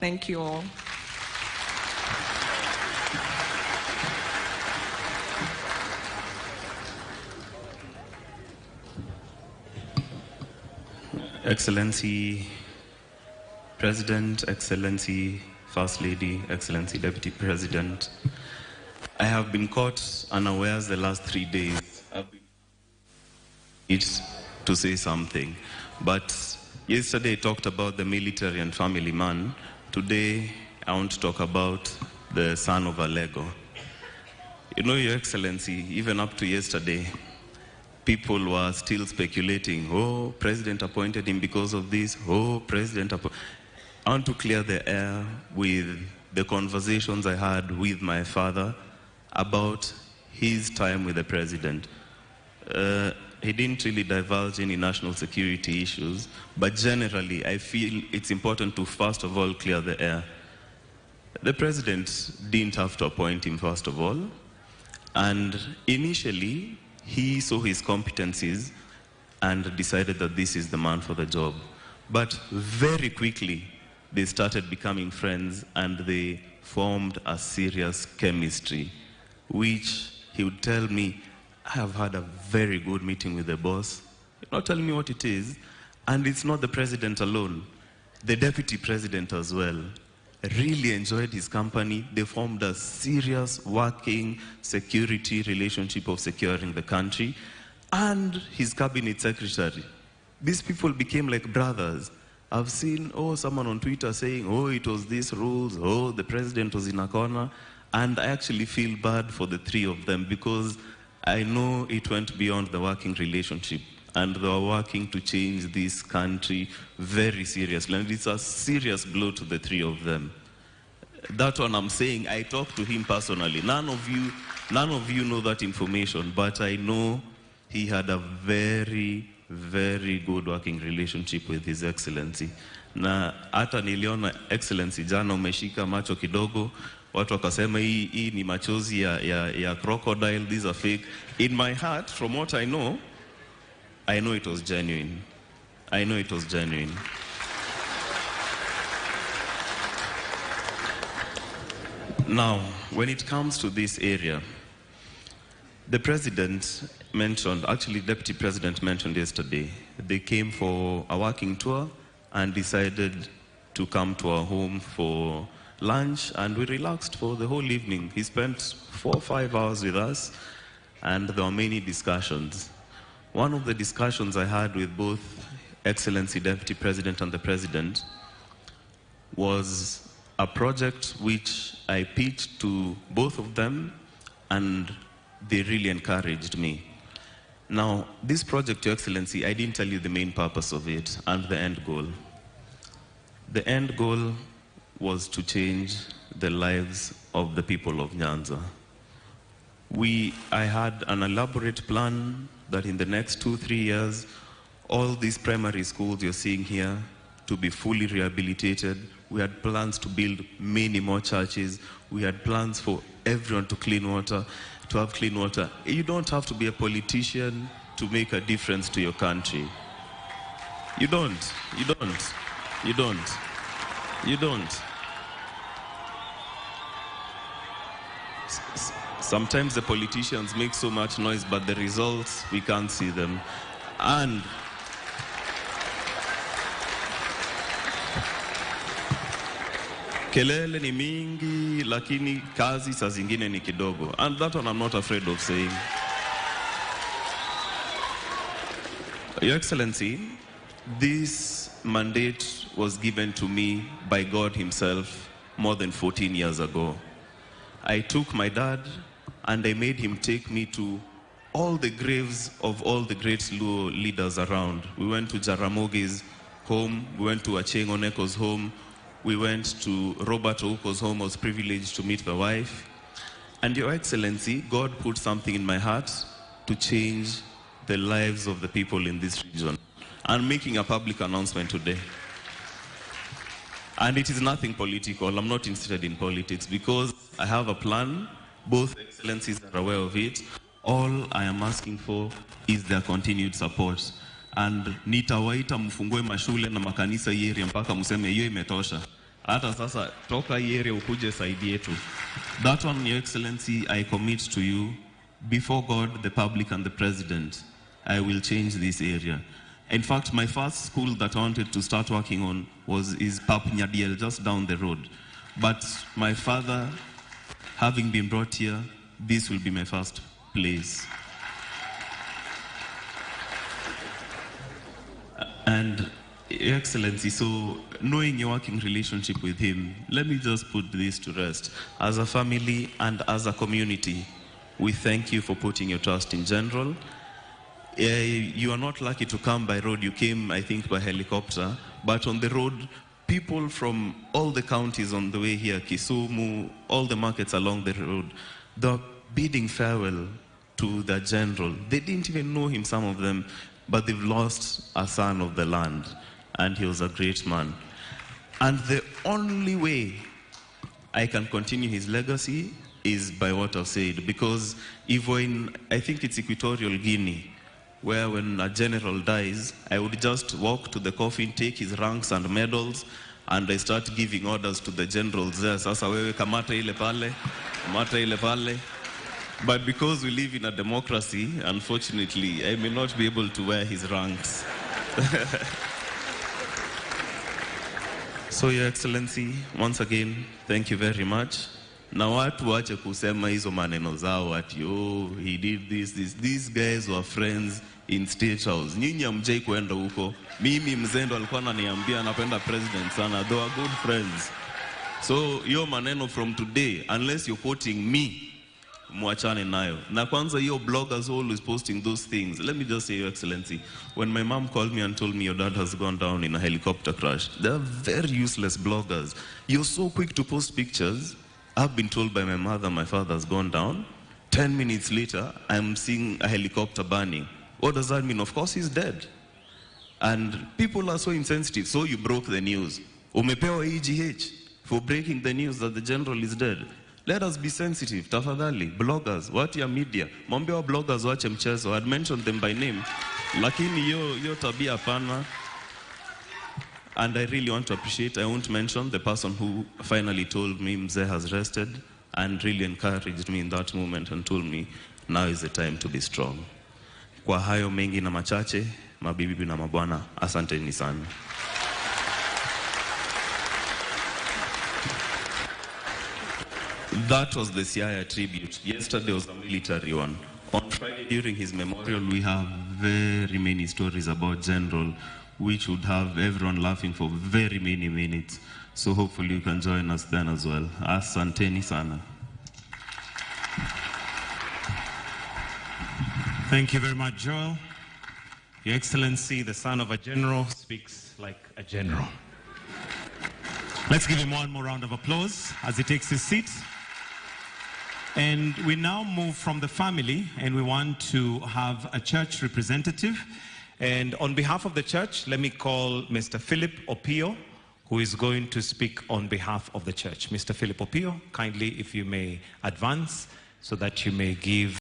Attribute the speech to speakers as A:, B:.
A: Thank you all.
B: Excellency President, Excellency First Lady, Excellency Deputy President, I have been caught unawares the last 3 days. I've been to say something, but yesterday I talked about the military and family man. Today I want to talk about the son of a Lego. You know, Your Excellency, even up to yesterday, people were still speculating, oh, President appointed him because of this, oh, President I want to clear the air with the conversations I had with my father about his time with the President. He didn't really divulge any national security issues, but generally I feel it's important to first of all clear the air. The President didn't have to appoint him first of all, and initially he saw his competencies and decided that this is the man for the job. But very quickly they started becoming friends and they formed a serious chemistry, which he would tell me, I have had a very good meeting with the boss. You're not telling me what it is. And it's not the President alone. The Deputy President as well really enjoyed his company. They formed a serious working security relationship of securing the country. And his cabinet secretary. These people became like brothers. I've seen, someone on Twitter saying, it was these rules, the President was in a corner. And I actually feel bad for the three of them because I know it went beyond the working relationship, and they were working to change this country very seriously. And it's a serious blow to the three of them. That one I'm saying, I talked to him personally. None of you know that information, but I know he had a very, very good working relationship with His Excellency. Na hata niliona Excellency jana umeshika macho kidogo. Watu wakasema hii ni machozi ya crocodile, these are fake. In my heart, from what I know it was genuine. I know it was genuine. Now, when it comes to this area, the President mentioned, actually Deputy President mentioned yesterday, they came for a working tour and decided to come to our home for lunch, and we relaxed for the whole evening. He spent 4 or 5 hours with us, and there were many discussions. One of the discussions I had with both Excellency Deputy President and the President was a project which I pitched to both of them, and they really encouraged me. Now, this project, Your Excellency, I didn't tell you the main purpose of it and the end goal. The end goal was to change the lives of the people of Nyanza. I had an elaborate plan that in the next 2-3 years, all these primary schools you're seeing here to be fully rehabilitated. We had plans to build many more churches. We had plans for everyone to have clean water. You don't have to be a politician to make a difference to your country. You don't. Sometimes the politicians make so much noise, but the results, we can't see them. And kelele ni mingi, lakini kazi saa zingine ni kidogo. And that one I'm not afraid of saying. Your Excellency, this mandate was given to me by God Himself more than 14 years ago. I took my dad and I made him take me to all the graves of all the great Luo leaders around. We went to Jaramogi's home, we went to Acheng Oneko's home, we went to Robert Ouko's home. I was privileged to meet the wife. And Your Excellency, God put something in my heart to change the lives of the people in this region. I'm making a public announcement today. And it is nothing political. I'm not interested in politics because I have a plan. Both Excellencies are aware of it. All I am asking for is their continued support. And nitawaita mfungue mashule na makanisa area mpaka museme hiyo imetosha. Hata sasa toka hii area ukuje saidi yetu. That one, Your Excellency, I commit to you before God, the public and the president, I will change this area. In fact, my first school that I wanted to start working on is Pap Nyadiel, just down the road. But my father, having been brought here, this will be my first place. And Your Excellency, so knowing your working relationship with him, let me just put this to rest. As a family and as a community, we thank you for putting your trust in General. You are not lucky to come by road. You came, I think, by helicopter. But on the road, people from all the counties on the way here, Kisumu, all the markets along the road, they're bidding farewell to the General. They didn't even know him, some of them, but they've lost a son of the land. And he was a great man. And the only way I can continue his legacy is by what I've said. Because if we're in, I think it's Equatorial Guinea, where when a general dies, I would just walk to the coffin, take his ranks and medals, and I start giving orders to the generals there. Sasa wewe kamata ile pale, kamata ile pale. But because we live in a democracy, unfortunately, I may not be able to wear his ranks. So, Your Excellency, once again, thank you very much. Na watu wache kusema hizo maneno zao ati, oh, he did this. These guys were friends in State House. Nyinyi hamjai kuenda huko. Mimi mzendo alikuwa ananiambia anapenda president sana. They were good friends. So, hiyo maneno from today, unless you're quoting me, muachane nayo. Na kwanza hiyo bloggers always posting those things. Let me just say, Your Excellency, when my mom called me and told me your dad has gone down in a helicopter crash, they're very useless bloggers. You're so quick to post pictures. I've been told by my mother my father has gone down. 10 minutes later, I'm seeing a helicopter burning. What does that mean? Of course, he's dead. And people are so insensitive. So you broke the news. Umepewa EGH for breaking the news that the general is dead. Let us be sensitive. Tafadhali, bloggers, what your media? Mwambie wa bloggers wache mchezo. I'd mentioned them by name. Lakini yo tabia pana. And I really want to appreciate, I won't mention the person who finally told me Mzee has rested and really encouraged me in that moment and told me, now is the time to be strong. Kwa hayo mengi na machache, mabibi na mabwana, asanteni sana. That was the Siaya tribute. Yesterday was a military one. On Friday, during his memorial, we have very many stories about General, which would have everyone laughing for very many minutes. So hopefully you can join us then as well. Asanteni sana.
A: Thank you very much, Joel. Your Excellency, the son of a general, speaks like a general. Let's give him one more round of applause as he takes his seat. And we now move from the family, and we want to have a church representative. And on behalf of the church, let me call Mr. Philip Opio, who is going to speak on behalf of the church. Mr. Philip Opio, kindly, if you may advance so that you may give